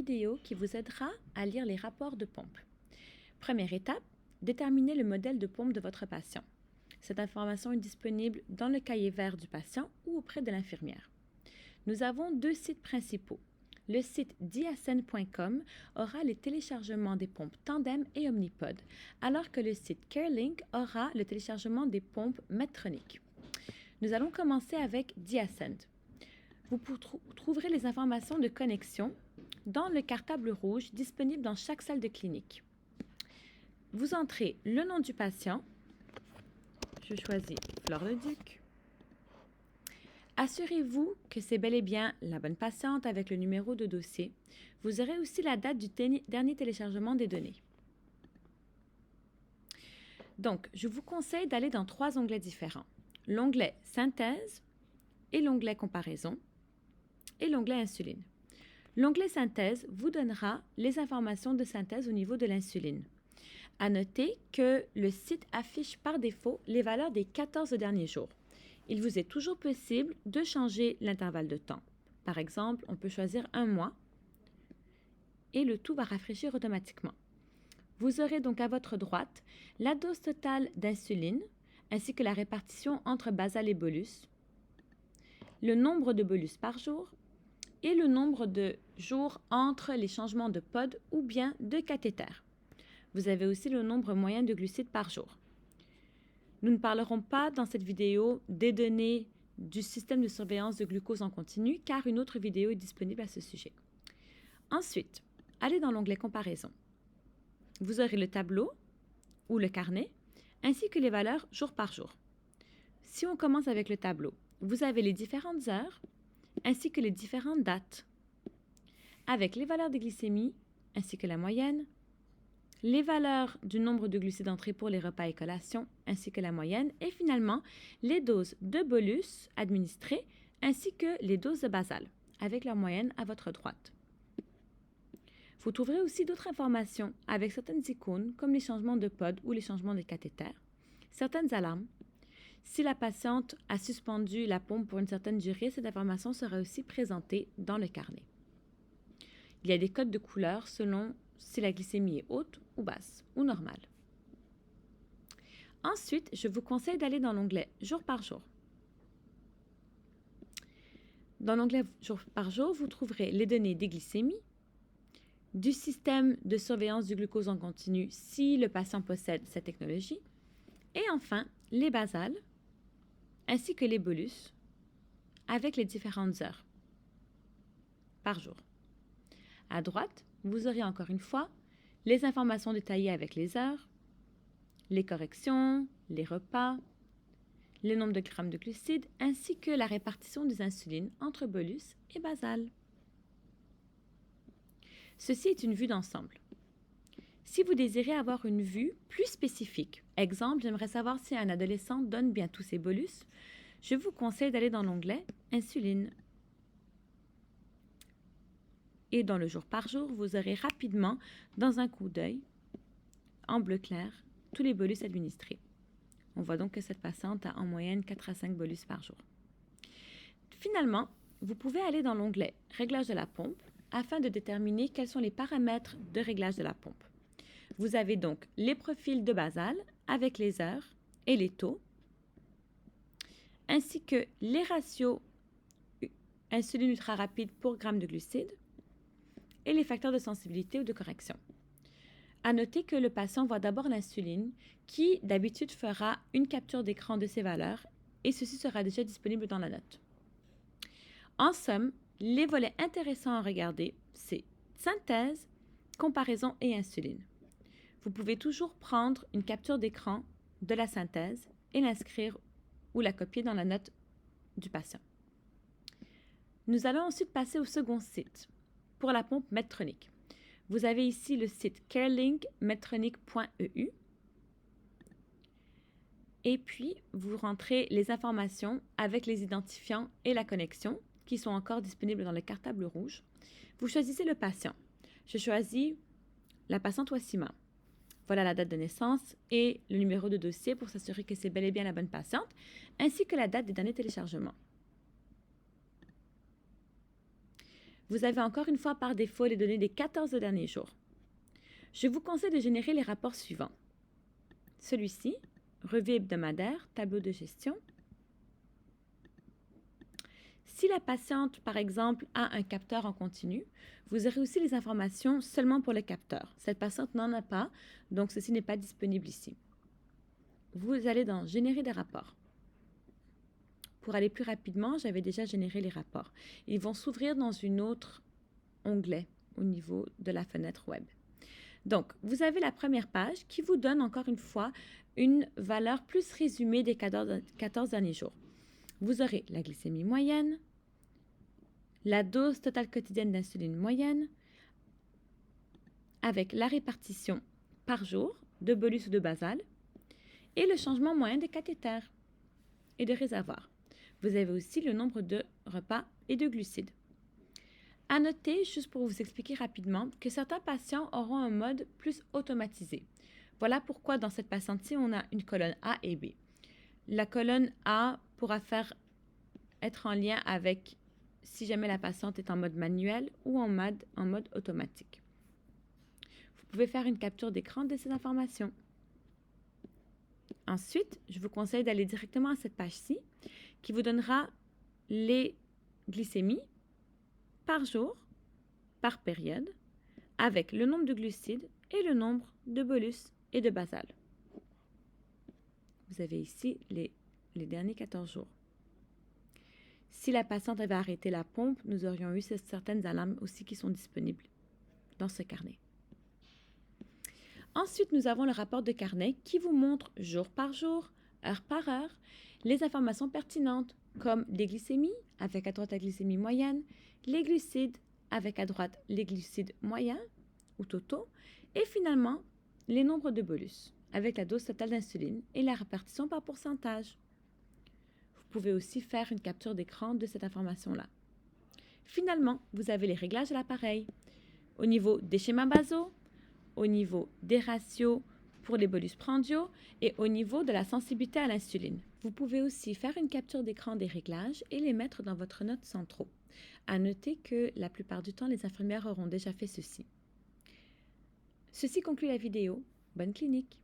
vidéo qui vous aidera à lire les rapports de pompe. Première étape, déterminez le modèle de pompe de votre patient. Cette information est disponible dans le cahier vert du patient ou auprès de l'infirmière. Nous avons deux sites principaux. Le site diasen.com aura les téléchargements des pompes Tandem et Omnipod, alors que le site CareLink aura le téléchargement des pompes Medtronic. Nous allons commencer avec Diasen. Vous trouverez les informations de connexion dans le cartable rouge disponible dans chaque salle de clinique. Vous entrez le nom du patient. Je choisis Flore-le-Duc. Assurez-vous que c'est bel et bien la bonne patiente avec le numéro de dossier. Vous aurez aussi la date du dernier téléchargement des données. Donc, je vous conseille d'aller dans 3 onglets différents. L'onglet Synthèse et l'onglet Comparaison et l'onglet Insuline. L'onglet Synthèse vous donnera les informations de synthèse au niveau de l'insuline. À noter que le site affiche par défaut les valeurs des 14 derniers jours. Il vous est toujours possible de changer l'intervalle de temps. Par exemple, on peut choisir 1 mois et le tout va rafraîchir automatiquement. Vous aurez donc à votre droite la dose totale d'insuline ainsi que la répartition entre basal et bolus, le nombre de bolus par jour et le nombre de jours entre les changements de pod ou bien de cathéter. Vous avez aussi le nombre moyen de glucides par jour. Nous ne parlerons pas dans cette vidéo des données du système de surveillance de glucose en continu car une autre vidéo est disponible à ce sujet. Ensuite, allez dans l'onglet Comparaison. Vous aurez le tableau ou le carnet ainsi que les valeurs jour par jour. Si on commence avec le tableau, vous avez les différentes heures ainsi que les différentes dates avec les valeurs de glycémie ainsi que la moyenne, les valeurs du nombre de glucides entrés pour les repas et collations, ainsi que la moyenne, et finalement, les doses de bolus administrées, ainsi que les doses de basal, avec leur moyenne à votre droite. Vous trouverez aussi d'autres informations avec certaines icônes, comme les changements de pod ou les changements de cathéter, certaines alarmes. Si la patiente a suspendu la pompe pour une certaine durée, cette information sera aussi présentée dans le carnet. Il y a des codes de couleur selon si la glycémie est haute ou basse ou normale. Ensuite, je vous conseille d'aller dans l'onglet jour par jour. Dans l'onglet jour par jour, vous trouverez les données des glycémies, du système de surveillance du glucose en continu si le patient possède cette technologie, et enfin les basales ainsi que les bolus avec les différentes heures par jour. À droite, vous aurez encore une fois les informations détaillées avec les heures, les corrections, les repas, le nombre de grammes de glucides, ainsi que la répartition des insulines entre bolus et basal. Ceci est une vue d'ensemble. Si vous désirez avoir une vue plus spécifique, exemple, j'aimerais savoir si un adolescent donne bien tous ses bolus, je vous conseille d'aller dans l'onglet Insuline. Et dans le jour par jour, vous aurez rapidement, dans un coup d'œil, en bleu clair, tous les bolus administrés. On voit donc que cette patiente a en moyenne 4 à 5 bolus par jour. Finalement, vous pouvez aller dans l'onglet Réglage de la pompe afin de déterminer quels sont les paramètres de réglage de la pompe. Vous avez donc les profils de basal avec les heures et les taux, ainsi que les ratios insuline ultra rapide pour gramme de glucides, et les facteurs de sensibilité ou de correction. À noter que le patient voit d'abord l'insuline qui, d'habitude, fera une capture d'écran de ces valeurs et ceci sera déjà disponible dans la note. En somme, les volets intéressants à regarder, c'est synthèse, comparaison et insuline. Vous pouvez toujours prendre une capture d'écran de la synthèse et l'inscrire ou la copier dans la note du patient. Nous allons ensuite passer au second site, pour la pompe Medtronic. Vous avez ici le site carelinkmedtronic.eu et puis vous rentrez les informations avec les identifiants et la connexion qui sont encore disponibles dans le cartable rouge. Vous choisissez le patient. Je choisis la patiente Wassima. Voilà la date de naissance et le numéro de dossier pour s'assurer que c'est bel et bien la bonne patiente, ainsi que la date des derniers téléchargements. vous avez encore une fois par défaut les données des 14 derniers jours. Je vous conseille de générer les rapports suivants. Celui-ci, revue hebdomadaire, tableau de gestion. Si la patiente, par exemple, a un capteur en continu, vous aurez aussi les informations seulement pour le capteur. Cette patiente n'en a pas, donc ceci n'est pas disponible ici. Vous allez dans « Générer des rapports ». Pour aller plus rapidement, j'avais déjà généré les rapports. Ils vont s'ouvrir dans un autre onglet au niveau de la fenêtre web. Donc, vous avez la première page qui vous donne encore une fois une valeur plus résumée des 14 derniers jours. Vous aurez la glycémie moyenne, la dose totale quotidienne d'insuline moyenne, avec la répartition par jour de bolus ou de basal, et le changement moyen des cathéters et de réservoirs. Vous avez aussi le nombre de repas et de glucides. À noter, juste pour vous expliquer rapidement, que certains patients auront un mode plus automatisé. Voilà pourquoi dans cette patiente-ci, on a une colonne A et B. La colonne A pourra être en lien avec si jamais la patiente est en mode manuel ou en mode automatique. Vous pouvez faire une capture d'écran de ces informations. Ensuite, je vous conseille d'aller directement à cette page-ci qui vous donnera les glycémies par jour, par période, avec le nombre de glucides et le nombre de bolus et de basal. Vous avez ici les derniers 14 jours. Si la patiente avait arrêté la pompe, nous aurions eu certaines alarmes aussi qui sont disponibles dans ce carnet. Ensuite, nous avons le rapport de carnet qui vous montre jour par jour, heure par heure, les informations pertinentes comme les glycémies, avec à droite la glycémie moyenne, les glucides, avec à droite les glucides moyens ou totaux, et finalement les nombres de bolus, avec la dose totale d'insuline et la répartition par pourcentage. Vous pouvez aussi faire une capture d'écran de cette information-là. Finalement, vous avez les réglages de l'appareil au niveau des schémas basaux, au niveau des ratios pour les bolus prandiaux et au niveau de la sensibilité à l'insuline. Vous pouvez aussi faire une capture d'écran des réglages et les mettre dans votre note centraux. À noter que la plupart du temps, les infirmières auront déjà fait ceci. Ceci conclut la vidéo. Bonne clinique!